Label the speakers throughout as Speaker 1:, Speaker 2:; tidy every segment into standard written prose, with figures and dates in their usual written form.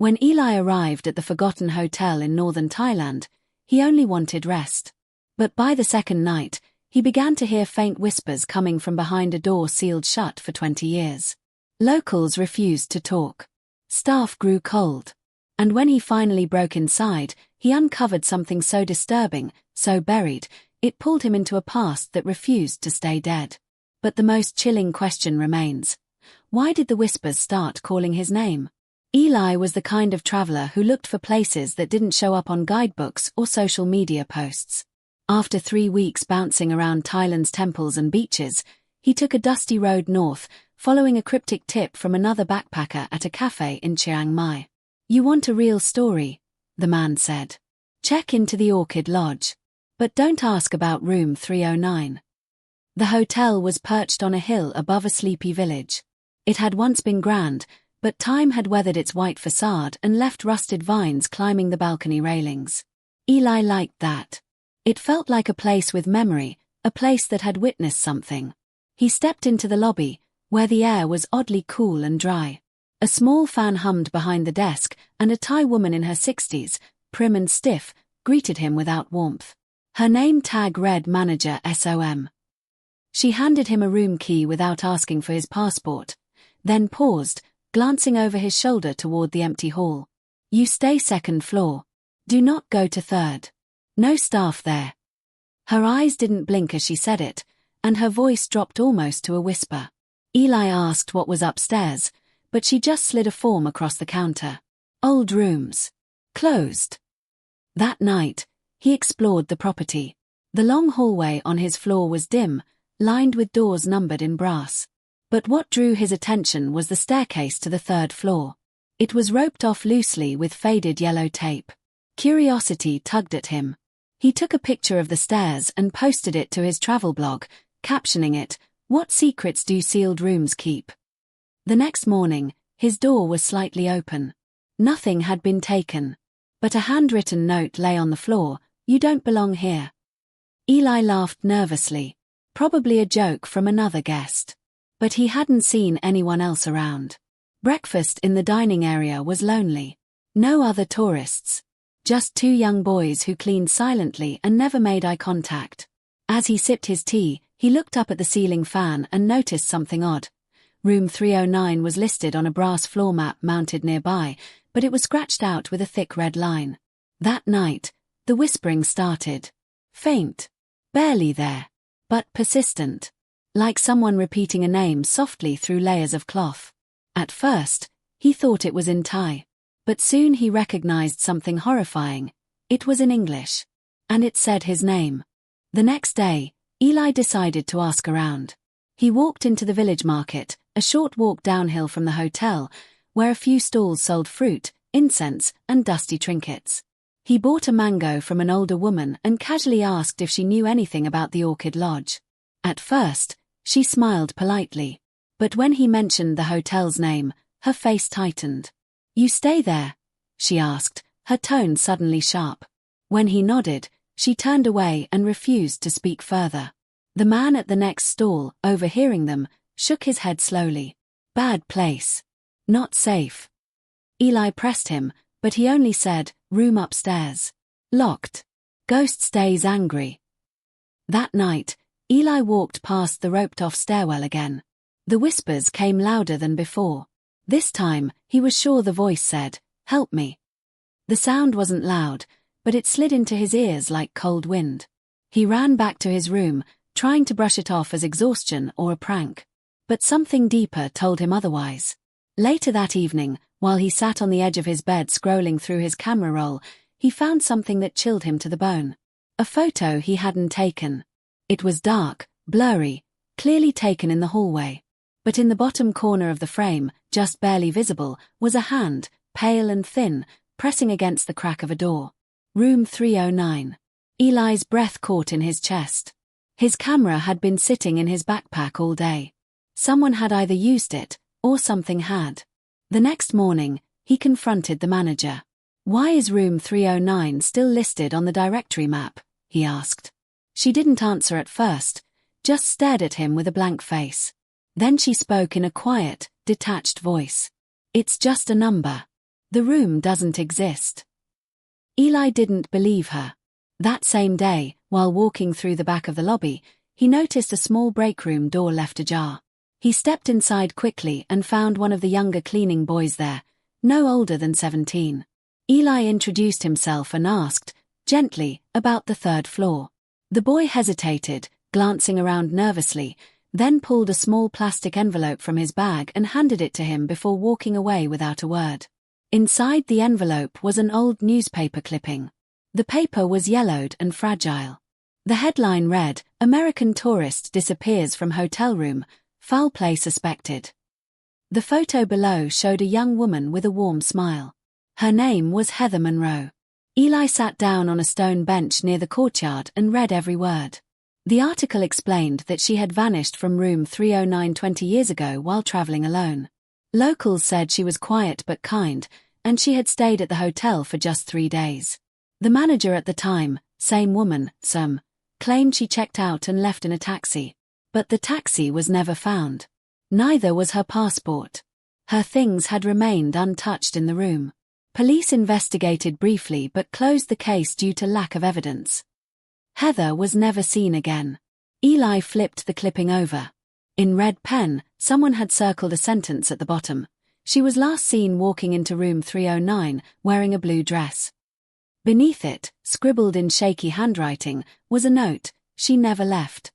Speaker 1: When Eli arrived at the forgotten hotel in northern Thailand, he only wanted rest. But by the second night, he began to hear faint whispers coming from behind a door sealed shut for 20 years. Locals refused to talk. Staff grew cold. And when he finally broke inside, he uncovered something so disturbing, so buried, it pulled him into a past that refused to stay dead. But the most chilling question remains. Why did the whispers start calling his name? Eli was the kind of traveler who looked for places that didn't show up on guidebooks or social media posts. After 3 weeks bouncing around Thailand's temples and beaches, he took a dusty road north, following a cryptic tip from another backpacker at a cafe in Chiang Mai. "You want a real story," the man said. "Check into the Orchid Lodge. But don't ask about room 309. The hotel was perched on a hill above a sleepy village. It had once been grand, but time had weathered its white facade and left rusted vines climbing the balcony railings. Eli liked that. It felt like a place with memory, a place that had witnessed something. He stepped into the lobby, where the air was oddly cool and dry. A small fan hummed behind the desk, and a Thai woman in her 60s, prim and stiff, greeted him without warmth. Her name tag read Manager SOM. She handed him a room key without asking for his passport, then paused, glancing over his shoulder toward the empty hall. "You stay second floor. Do not go to third. No staff there." Her eyes didn't blink as she said it, and her voice dropped almost to a whisper. Eli asked what was upstairs, but she just slid a form across the counter. "Old rooms. Closed." That night, he explored the property. The long hallway on his floor was dim, lined with doors numbered in brass. But what drew his attention was the staircase to the third floor. It was roped off loosely with faded yellow tape. Curiosity tugged at him. He took a picture of the stairs and posted it to his travel blog, captioning it, "What secrets do sealed rooms keep?" The next morning, his door was slightly open. Nothing had been taken. But a handwritten note lay on the floor, "You don't belong here." Eli laughed nervously. Probably a joke from another guest. But he hadn't seen anyone else around. Breakfast in the dining area was lonely. No other tourists. Just 2 young boys who cleaned silently and never made eye contact. As he sipped his tea, he looked up at the ceiling fan and noticed something odd. Room 309 was listed on a brass floor mat mounted nearby, but it was scratched out with a thick red line. That night, the whispering started. Faint. Barely there. But persistent. Like someone repeating a name softly through layers of cloth. At first, he thought it was in Thai. But soon he recognized something horrifying. It was in English. And it said his name. The next day, Eli decided to ask around. He walked into the village market, a short walk downhill from the hotel, where a few stalls sold fruit, incense, and dusty trinkets. He bought a mango from an older woman and casually asked if she knew anything about the Orchid Lodge. At first, she smiled politely. But when he mentioned the hotel's name, her face tightened. "You stay there?" she asked, her tone suddenly sharp. When he nodded, she turned away and refused to speak further. The man at the next stall, overhearing them, shook his head slowly. "Bad place. Not safe." Eli pressed him, but he only said, "Room upstairs. Locked. Ghost stays angry." That night, Eli walked past the roped-off stairwell again. The whispers came louder than before. This time, he was sure the voice said, "Help me." The sound wasn't loud, but it slid into his ears like cold wind. He ran back to his room, trying to brush it off as exhaustion or a prank. But something deeper told him otherwise. Later that evening, while he sat on the edge of his bed scrolling through his camera roll, he found something that chilled him to the bone. A photo he hadn't taken. It was dark, blurry, clearly taken in the hallway. But in the bottom corner of the frame, just barely visible, was a hand, pale and thin, pressing against the crack of a door. Room 309. Eli's breath caught in his chest. His camera had been sitting in his backpack all day. Someone had either used it, or something had. The next morning, he confronted the manager. "Why is room 309 still listed on the directory map?" he asked. She didn't answer at first, just stared at him with a blank face. Then she spoke in a quiet, detached voice. "It's just a number. The room doesn't exist." Eli didn't believe her. That same day, while walking through the back of the lobby, he noticed a small break room door left ajar. He stepped inside quickly and found one of the younger cleaning boys there, no older than 17. Eli introduced himself and asked, gently, about the third floor. The boy hesitated, glancing around nervously, then pulled a small plastic envelope from his bag and handed it to him before walking away without a word. Inside the envelope was an old newspaper clipping. The paper was yellowed and fragile. The headline read, "American Tourist Disappears from Hotel Room, Foul Play Suspected." The photo below showed a young woman with a warm smile. Her name was Heather Monroe. Eli sat down on a stone bench near the courtyard and read every word. The article explained that she had vanished from room 309 20 years ago while traveling alone. Locals said she was quiet but kind, and she had stayed at the hotel for just 3 days. The manager at the time, same woman, Sam, claimed she checked out and left in a taxi. But the taxi was never found. Neither was her passport. Her things had remained untouched in the room. Police investigated briefly but closed the case due to lack of evidence. Heather was never seen again. Eli flipped the clipping over. In red pen, someone had circled a sentence at the bottom. She was last seen walking into room 309, wearing a blue dress. Beneath it, scribbled in shaky handwriting, was a note, "She never left."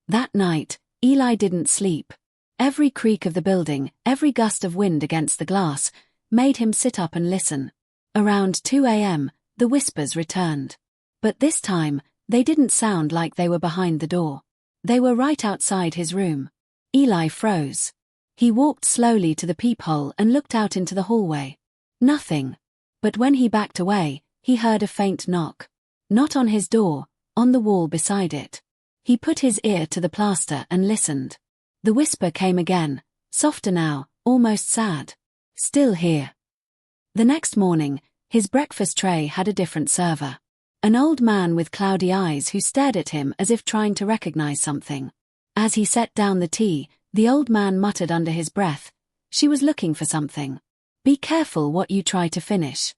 Speaker 1: That night, Eli didn't sleep. Every creak of the building, every gust of wind against the glass, made him sit up and listen. Around 2 a.m., the whispers returned. But this time, they didn't sound like they were behind the door. They were right outside his room. Eli froze. He walked slowly to the peephole and looked out into the hallway. Nothing. But when he backed away, he heard a faint knock. Not on his door, on the wall beside it. He put his ear to the plaster and listened. The whisper came again, softer now, almost sad. "Still here." The next morning, his breakfast tray had a different server. An old man with cloudy eyes who stared at him as if trying to recognize something. As he set down the tea, the old man muttered under his breath, "She was looking for something. Be careful what you try to finish."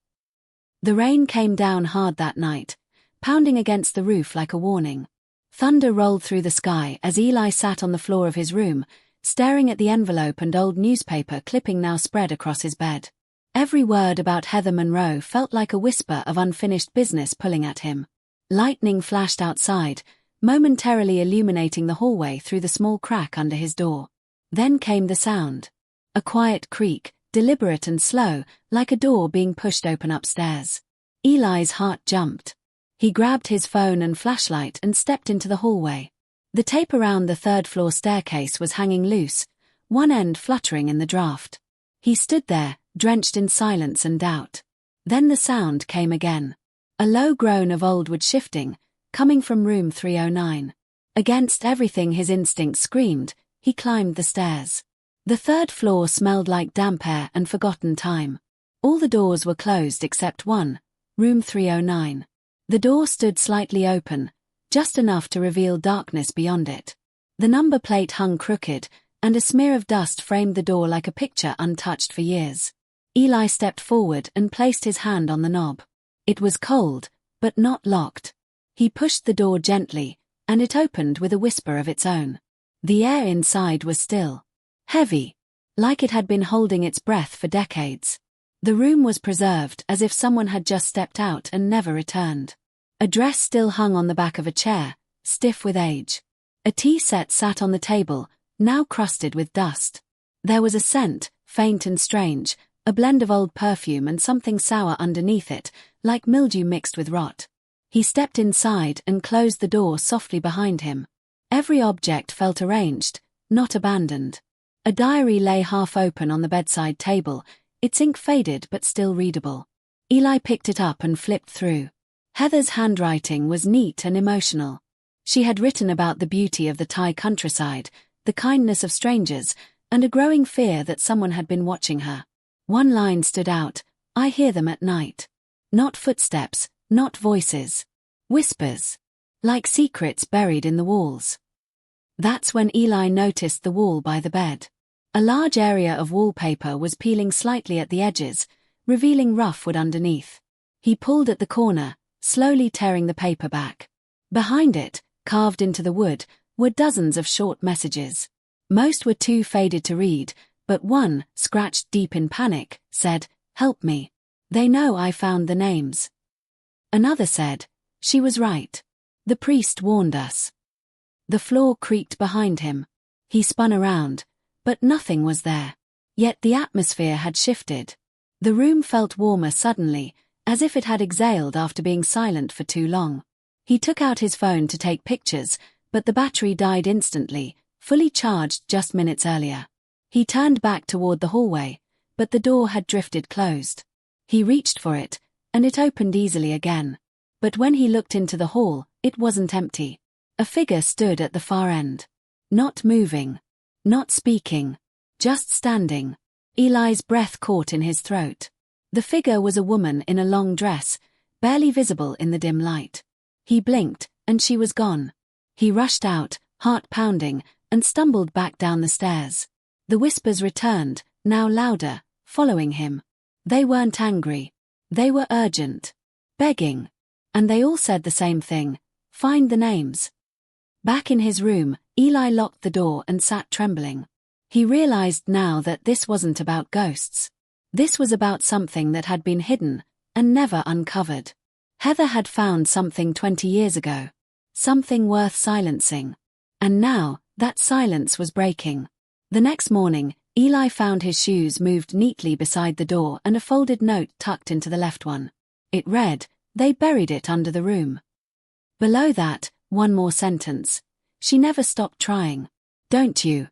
Speaker 1: The rain came down hard that night, pounding against the roof like a warning. Thunder rolled through the sky as Eli sat on the floor of his room, staring at the envelope and old newspaper clipping now spread across his bed. Every word about Heather Monroe felt like a whisper of unfinished business pulling at him. Lightning flashed outside, momentarily illuminating the hallway through the small crack under his door. Then came the sound. A quiet creak, deliberate and slow, like a door being pushed open upstairs. Eli's heart jumped. He grabbed his phone and flashlight and stepped into the hallway. The tape around the third-floor staircase was hanging loose, one end fluttering in the draft. He stood there, drenched in silence and doubt. Then the sound came again. A low groan of old wood shifting, coming from room 309. Against everything his instinct screamed, he climbed the stairs. The third floor smelled like damp air and forgotten time. All the doors were closed except one, room 309. The door stood slightly open, just enough to reveal darkness beyond it. The number plate hung crooked, and a smear of dust framed the door like a picture untouched for years. Eli stepped forward and placed his hand on the knob. It was cold, but not locked. He pushed the door gently, and it opened with a whisper of its own. The air inside was still. Heavy. Like it had been holding its breath for decades. The room was preserved as if someone had just stepped out and never returned. A dress still hung on the back of a chair, stiff with age. A tea set sat on the table, now crusted with dust. There was a scent, faint and strange, a blend of old perfume and something sour underneath it, like mildew mixed with rot. He stepped inside and closed the door softly behind him. Every object felt arranged, not abandoned. A diary lay half open on the bedside table, its ink faded but still readable. Eli picked it up and flipped through. Heather's handwriting was neat and emotional. She had written about the beauty of the Thai countryside, the kindness of strangers, and a growing fear that someone had been watching her. One line stood out, "I hear them at night." Not footsteps, not voices. Whispers. Like secrets buried in the walls. That's when Eli noticed the wall by the bed. A large area of wallpaper was peeling slightly at the edges, revealing rough wood underneath. He pulled at the corner, slowly tearing the paper back. Behind it, carved into the wood, were dozens of short messages. Most were too faded to read, but one, scratched deep in panic, said, "Help me. They know I found the names." Another said, "She was right. The priest warned us." The floor creaked behind him. He spun around, but nothing was there. Yet the atmosphere had shifted. The room felt warmer suddenly, as if it had exhaled after being silent for too long. He took out his phone to take pictures, but the battery died instantly, fully charged just minutes earlier. He turned back toward the hallway, but the door had drifted closed. He reached for it, and it opened easily again. But when he looked into the hall, it wasn't empty. A figure stood at the far end. Not moving. Not speaking. Just standing. Eli's breath caught in his throat. The figure was a woman in a long dress, barely visible in the dim light. He blinked, and she was gone. He rushed out, heart pounding, and stumbled back down the stairs. The whispers returned, now louder, following him. They weren't angry. They were urgent. Begging. And they all said the same thing: find the names. Back in his room, Eli locked the door and sat trembling. He realized now that this wasn't about ghosts. This was about something that had been hidden and never uncovered. Heather had found something 20 years ago. Something worth silencing. And now, that silence was breaking. The next morning, Eli found his shoes moved neatly beside the door and a folded note tucked into the left one. It read, "They buried it under the room." Below that, one more sentence. "She never stopped trying. Don't you?"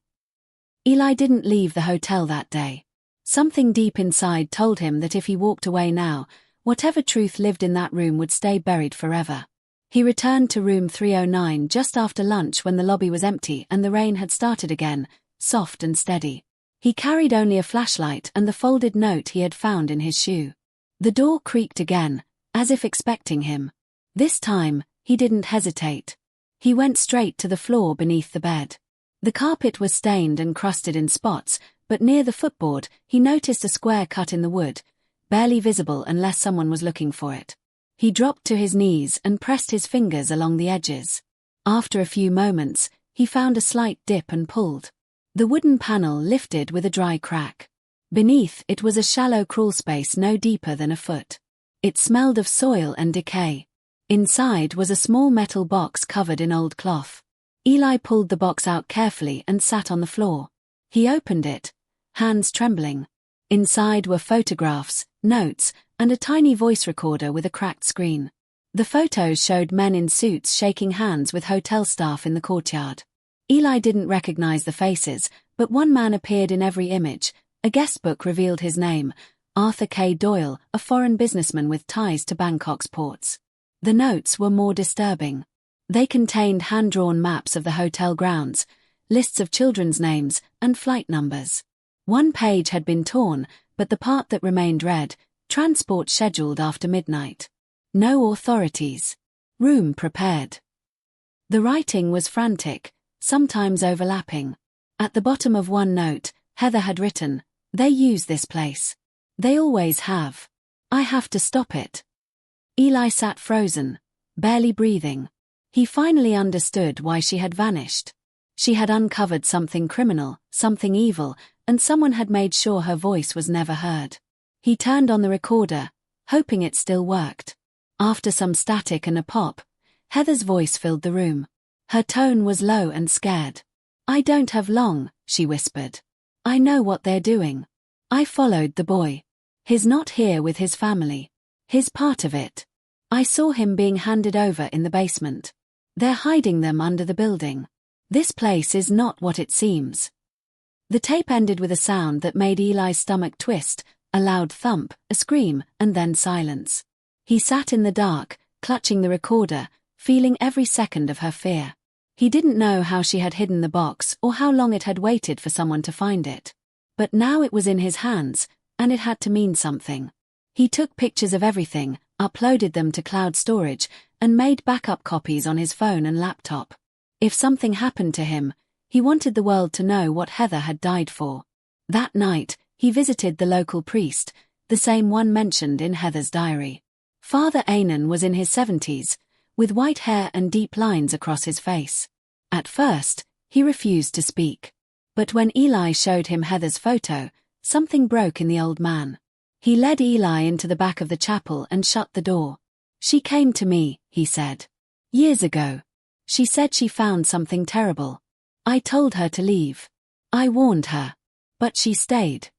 Speaker 1: Eli didn't leave the hotel that day. Something deep inside told him that if he walked away now, whatever truth lived in that room would stay buried forever. He returned to room 309 just after lunch when the lobby was empty and the rain had started again, soft and steady. He carried only a flashlight and the folded note he had found in his shoe. The door creaked again, as if expecting him. This time, he didn't hesitate. He went straight to the floor beneath the bed. The carpet was stained and crusted in spots, but near the footboard, he noticed a square cut in the wood, barely visible unless someone was looking for it. He dropped to his knees and pressed his fingers along the edges. After a few moments, he found a slight dip and pulled. The wooden panel lifted with a dry crack. Beneath it was a shallow crawlspace no deeper than a foot. It smelled of soil and decay. Inside was a small metal box covered in old cloth. Eli pulled the box out carefully and sat on the floor. He opened it, hands trembling. Inside were photographs, notes, and a tiny voice recorder with a cracked screen. The photos showed men in suits shaking hands with hotel staff in the courtyard. Eli didn't recognize the faces, but one man appeared in every image. A guest book revealed his name, Arthur K. Doyle, a foreign businessman with ties to Bangkok's ports. The notes were more disturbing. They contained hand-drawn maps of the hotel grounds, lists of children's names, and flight numbers. One page had been torn, but the part that remained read, "Transport scheduled after midnight. No authorities. Room prepared." The writing was frantic, sometimes overlapping. At the bottom of one note, Heather had written, "They use this place. They always have. I have to stop it." Eli sat frozen, barely breathing. He finally understood why she had vanished. She had uncovered something criminal, something evil, and someone had made sure her voice was never heard. He turned on the recorder, hoping it still worked. After some static and a pop, Heather's voice filled the room. Her tone was low and scared. "I don't have long," she whispered. "I know what they're doing. I followed the boy. He's not here with his family. He's part of it. I saw him being handed over in the basement. They're hiding them under the building. This place is not what it seems." The tape ended with a sound that made Eli's stomach twist, a loud thump, a scream, and then silence. He sat in the dark, clutching the recorder, feeling every second of her fear. He didn't know how she had hidden the box or how long it had waited for someone to find it. But now it was in his hands, and it had to mean something. He took pictures of everything, uploaded them to cloud storage, and made backup copies on his phone and laptop. If something happened to him, he wanted the world to know what Heather had died for. That night, he visited the local priest, the same one mentioned in Heather's diary. Father Anan was in his 70s, with white hair and deep lines across his face. At first, he refused to speak. But when Eli showed him Heather's photo, something broke in the old man. He led Eli into the back of the chapel and shut the door. "She came to me," he said. "Years ago. She said she found something terrible. I told her to leave. I warned her. But she stayed."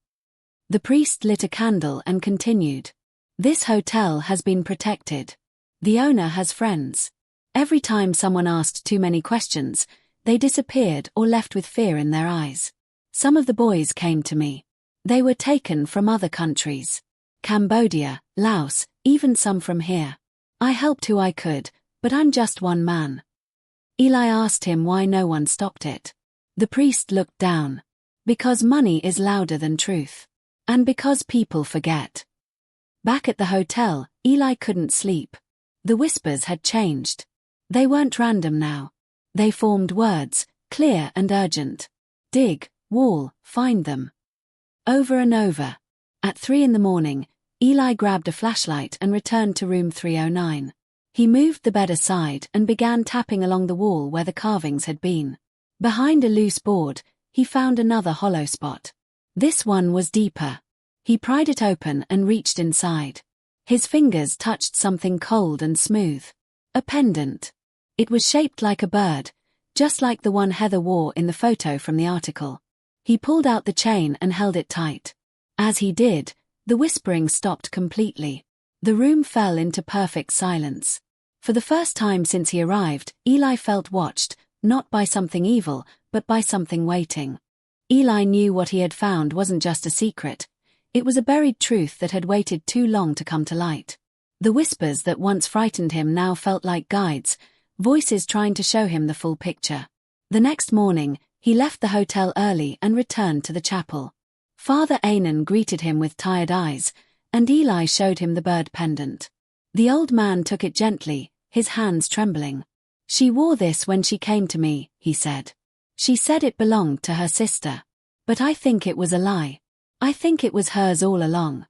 Speaker 1: The priest lit a candle and continued. "This hotel has been protected. The owner has friends. Every time someone asked too many questions, they disappeared or left with fear in their eyes. Some of the boys came to me. They were taken from other countries. Cambodia, Laos, even some from here. I helped who I could, but I'm just one man." Eli asked him why no one stopped it. The priest looked down. "Because money is louder than truth. And because people forget." Back at the hotel, Eli couldn't sleep. The whispers had changed. They weren't random now. They formed words, clear and urgent. Dig, wall, find them. Over and over. At 3 a.m, Eli grabbed a flashlight and returned to room 309. He moved the bed aside and began tapping along the wall where the carvings had been. Behind a loose board, he found another hollow spot. This one was deeper. He pried it open and reached inside. His fingers touched something cold and smooth. A pendant. It was shaped like a bird, just like the one Heather wore in the photo from the article. He pulled out the chain and held it tight. As he did, the whispering stopped completely. The room fell into perfect silence. For the first time since he arrived, Eli felt watched, not by something evil, but by something waiting. Eli knew what he had found wasn't just a secret. It was a buried truth that had waited too long to come to light. The whispers that once frightened him now felt like guides, voices trying to show him the full picture. The next morning, he left the hotel early and returned to the chapel. Father Anan greeted him with tired eyes, and Eli showed him the bird pendant. The old man took it gently, his hands trembling. "She wore this when she came to me," he said. "She said it belonged to her sister. But I think it was a lie. I think it was hers all along."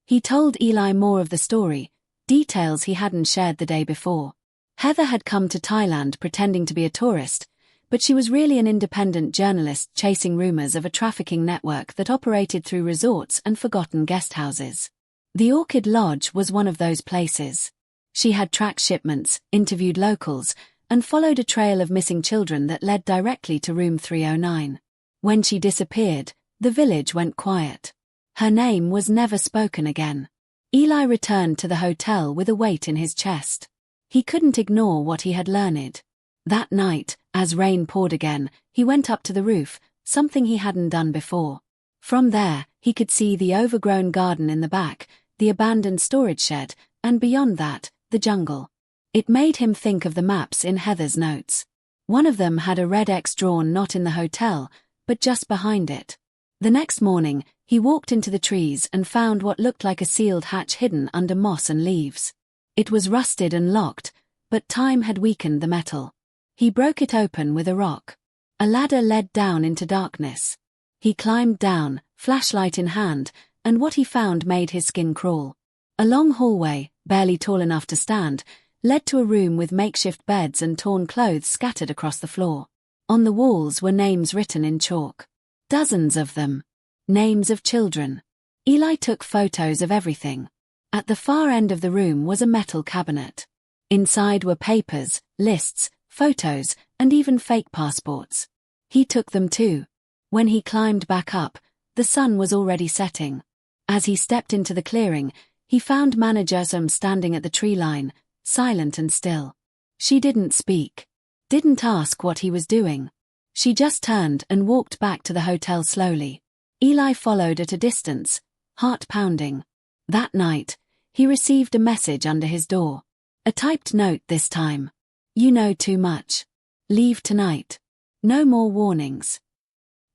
Speaker 1: He told Eli more of the story, details he hadn't shared the day before. Heather had come to Thailand pretending to be a tourist, but she was really an independent journalist chasing rumors of a trafficking network that operated through resorts and forgotten guest houses. The Orchid Lodge was one of those places. She had tracked shipments, interviewed locals, and followed a trail of missing children that led directly to room 309. When she disappeared, the village went quiet. Her name was never spoken again. Eli returned to the hotel with a weight in his chest. He couldn't ignore what he had learned. That night, as rain poured again, he went up to the roof, something he hadn't done before. From there, he could see the overgrown garden in the back, the abandoned storage shed, and beyond that, the jungle. It made him think of the maps in Heather's notes. One of them had a red X drawn not in the hotel, but just behind it. The next morning, he walked into the trees and found what looked like a sealed hatch hidden under moss and leaves. It was rusted and locked, but time had weakened the metal. He broke it open with a rock. A ladder led down into darkness. He climbed down, flashlight in hand, and what he found made his skin crawl. A long hallway, barely tall enough to stand, led to a room with makeshift beds and torn clothes scattered across the floor. On the walls were names written in chalk. Dozens of them. Names of children. Eli took photos of everything. At the far end of the room was a metal cabinet. Inside were papers, lists, photos, and even fake passports. He took them too. When he climbed back up, the sun was already setting. As he stepped into the clearing, he found Manager Sam standing at the tree line, silent and still. She didn't speak. Didn't ask what he was doing. She just turned and walked back to the hotel slowly. Eli followed at a distance, heart pounding. That night, he received a message under his door. A typed note this time. "You know too much. Leave tonight. No more warnings."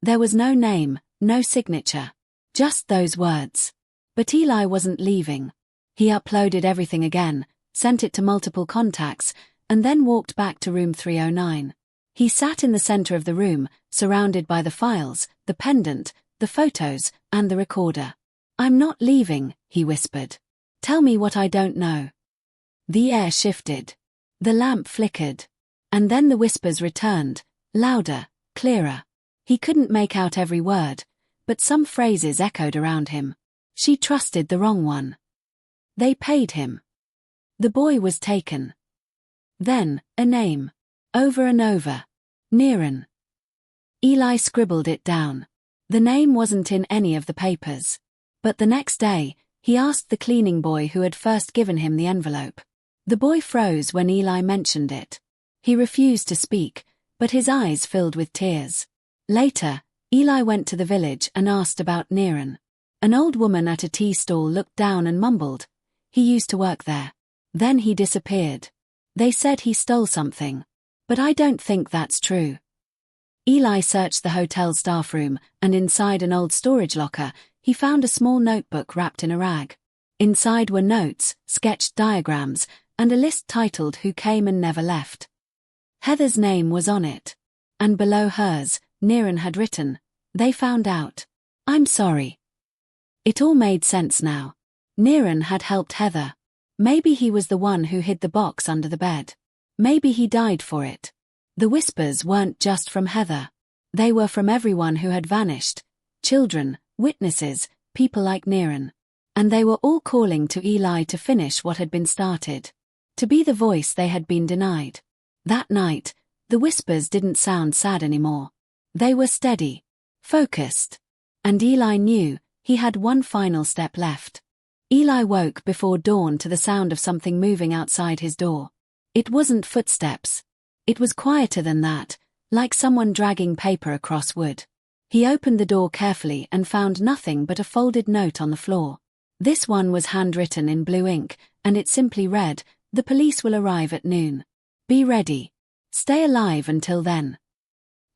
Speaker 1: There was no name, no signature. Just those words. But Eli wasn't leaving. He uploaded everything again, sent it to multiple contacts, and then walked back to room 309. He sat in the center of the room, surrounded by the files, the pendant, the photos, and the recorder. "I'm not leaving," he whispered. "Tell me what I don't know." The air shifted. The lamp flickered. And then the whispers returned, louder, clearer. He couldn't make out every word, but some phrases echoed around him. She trusted the wrong one. They paid him. The boy was taken. Then, a name. Over and over. Niran. Eli scribbled it down. The name wasn't in any of the papers. But the next day, he asked the cleaning boy who had first given him the envelope. The boy froze when Eli mentioned it. He refused to speak, but his eyes filled with tears. Later, Eli went to the village and asked about Niran. An old woman at a tea stall looked down and mumbled, "He used to work there. Then he disappeared. They said he stole something. But I don't think that's true." Eli searched the hotel staff room, and inside an old storage locker, he found a small notebook wrapped in a rag. Inside were notes, sketched diagrams, and a list titled "Who Came and Never Left." Heather's name was on it. And below hers, Niran had written, "They found out. I'm sorry." It all made sense now. Niran had helped Heather. Maybe he was the one who hid the box under the bed. Maybe he died for it. The whispers weren't just from Heather. They were from everyone who had vanished. Children, witnesses, people like Niran. And they were all calling to Eli to finish what had been started. To be the voice they had been denied. That night, the whispers didn't sound sad anymore. They were steady, focused. And Eli knew he had one final step left. Eli woke before dawn to the sound of something moving outside his door. It wasn't footsteps. It was quieter than that, like someone dragging paper across wood. He opened the door carefully and found nothing but a folded note on the floor. This one was handwritten in blue ink, and it simply read, "The police will arrive at noon. Be ready. Stay alive until then."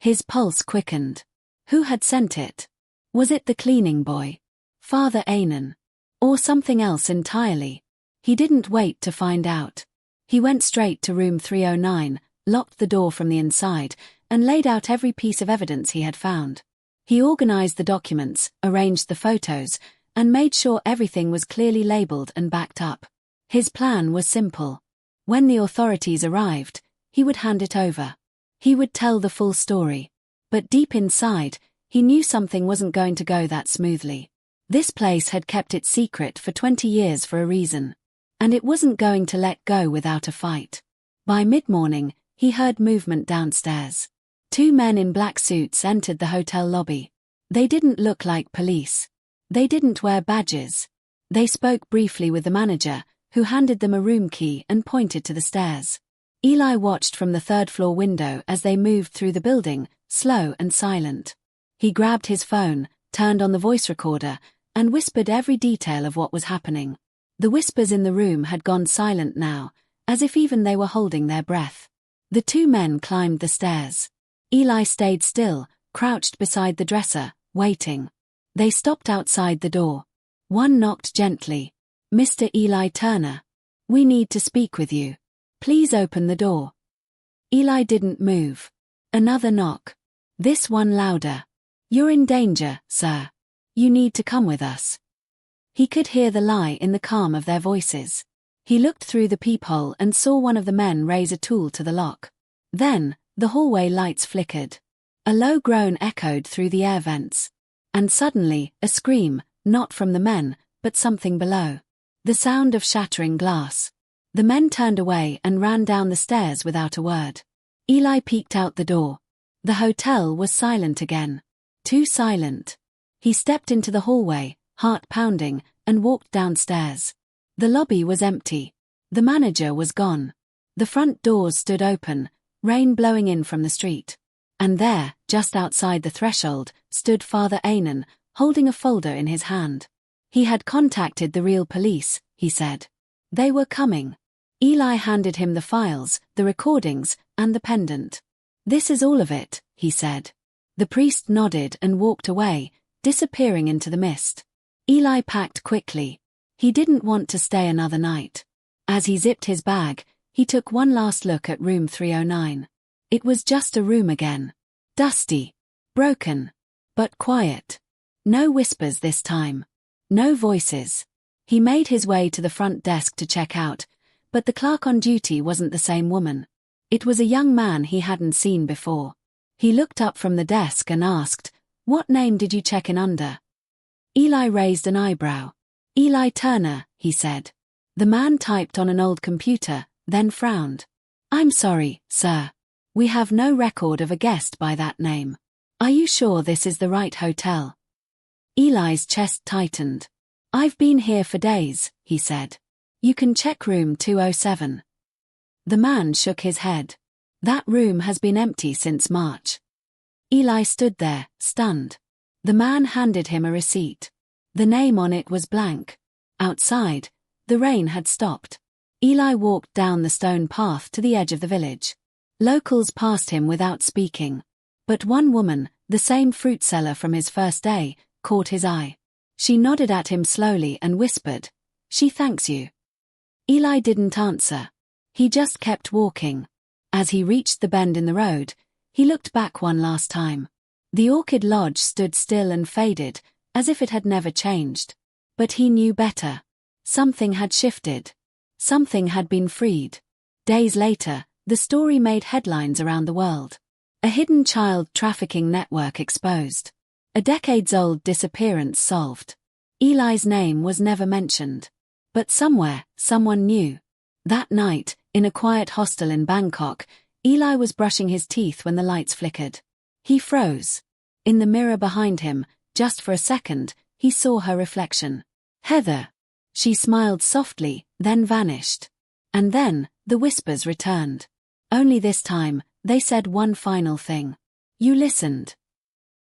Speaker 1: His pulse quickened. Who had sent it? Was it the cleaning boy? Father Anan? Or something else entirely? He didn't wait to find out. He went straight to room 309, locked the door from the inside, and laid out every piece of evidence he had found. He organized the documents, arranged the photos, and made sure everything was clearly labeled and backed up. His plan was simple. When the authorities arrived, he would hand it over. He would tell the full story. But deep inside, he knew something wasn't going to go that smoothly. This place had kept its secret for 20 years for a reason. And it wasn't going to let go without a fight. By mid-morning, he heard movement downstairs. 2 men in black suits entered the hotel lobby. They didn't look like police. They didn't wear badges. They spoke briefly with the manager, who handed them a room key and pointed to the stairs. Eli watched from the 3rd-floor window as they moved through the building, slow and silent. He grabbed his phone, turned on the voice recorder, and whispered every detail of what was happening. The whispers in the room had gone silent now, as if even they were holding their breath. The 2 men climbed the stairs. Eli stayed still, crouched beside the dresser, waiting. They stopped outside the door. One knocked gently. "Mr. Eli Turner. We need to speak with you. Please open the door." Eli didn't move. Another knock. This one louder. "You're in danger, sir. You need to come with us." He could hear the lie in the calm of their voices. He looked through the peephole and saw one of the men raise a tool to the lock. Then, the hallway lights flickered. A low groan echoed through the air vents. And suddenly, a scream, not from the men, but something below. The sound of shattering glass. The men turned away and ran down the stairs without a word. Eli peeked out the door. The hotel was silent again. Too silent. He stepped into the hallway, heart pounding, and walked downstairs. The lobby was empty. The manager was gone. The front doors stood open, rain blowing in from the street. And there, just outside the threshold, stood Father Anan, holding a folder in his hand. He had contacted the real police, he said. They were coming. Eli handed him the files, the recordings, and the pendant. "This is all of it," he said. The priest nodded and walked away, disappearing into the mist. Eli packed quickly. He didn't want to stay another night. As he zipped his bag, he took one last look at room 309. It was just a room again. Dusty. Broken. But quiet. No whispers this time. No voices. He made his way to the front desk to check out, but the clerk on duty wasn't the same woman. It was a young man he hadn't seen before. He looked up from the desk and asked, "What name did you check in under?" Eli raised an eyebrow. "Eli Turner," he said. The man typed on an old computer, then frowned. "I'm sorry, sir. We have no record of a guest by that name. Are you sure this is the right hotel?" Eli's chest tightened. "I've been here for days," he said. "You can check room 207. The man shook his head. "That room has been empty since March." Eli stood there, stunned. The man handed him a receipt. The name on it was blank. Outside, the rain had stopped. Eli walked down the stone path to the edge of the village. Locals passed him without speaking. But one woman, the same fruit seller from his first day, caught his eye. She nodded at him slowly and whispered, "She thanks you." Eli didn't answer. He just kept walking. As he reached the bend in the road, he looked back one last time. The Orchid Lodge stood still and faded, as if it had never changed. But he knew better. Something had shifted. Something had been freed. Days later, the story made headlines around the world. A hidden child trafficking network exposed. A decades-old disappearance solved. Eli's name was never mentioned. But somewhere, someone knew. That night, in a quiet hostel in Bangkok, Eli was brushing his teeth when the lights flickered. He froze. In the mirror behind him, just for a second, he saw her reflection. "Heather." She smiled softly, then vanished. And then, the whispers returned. Only this time, they said one final thing. "You listened."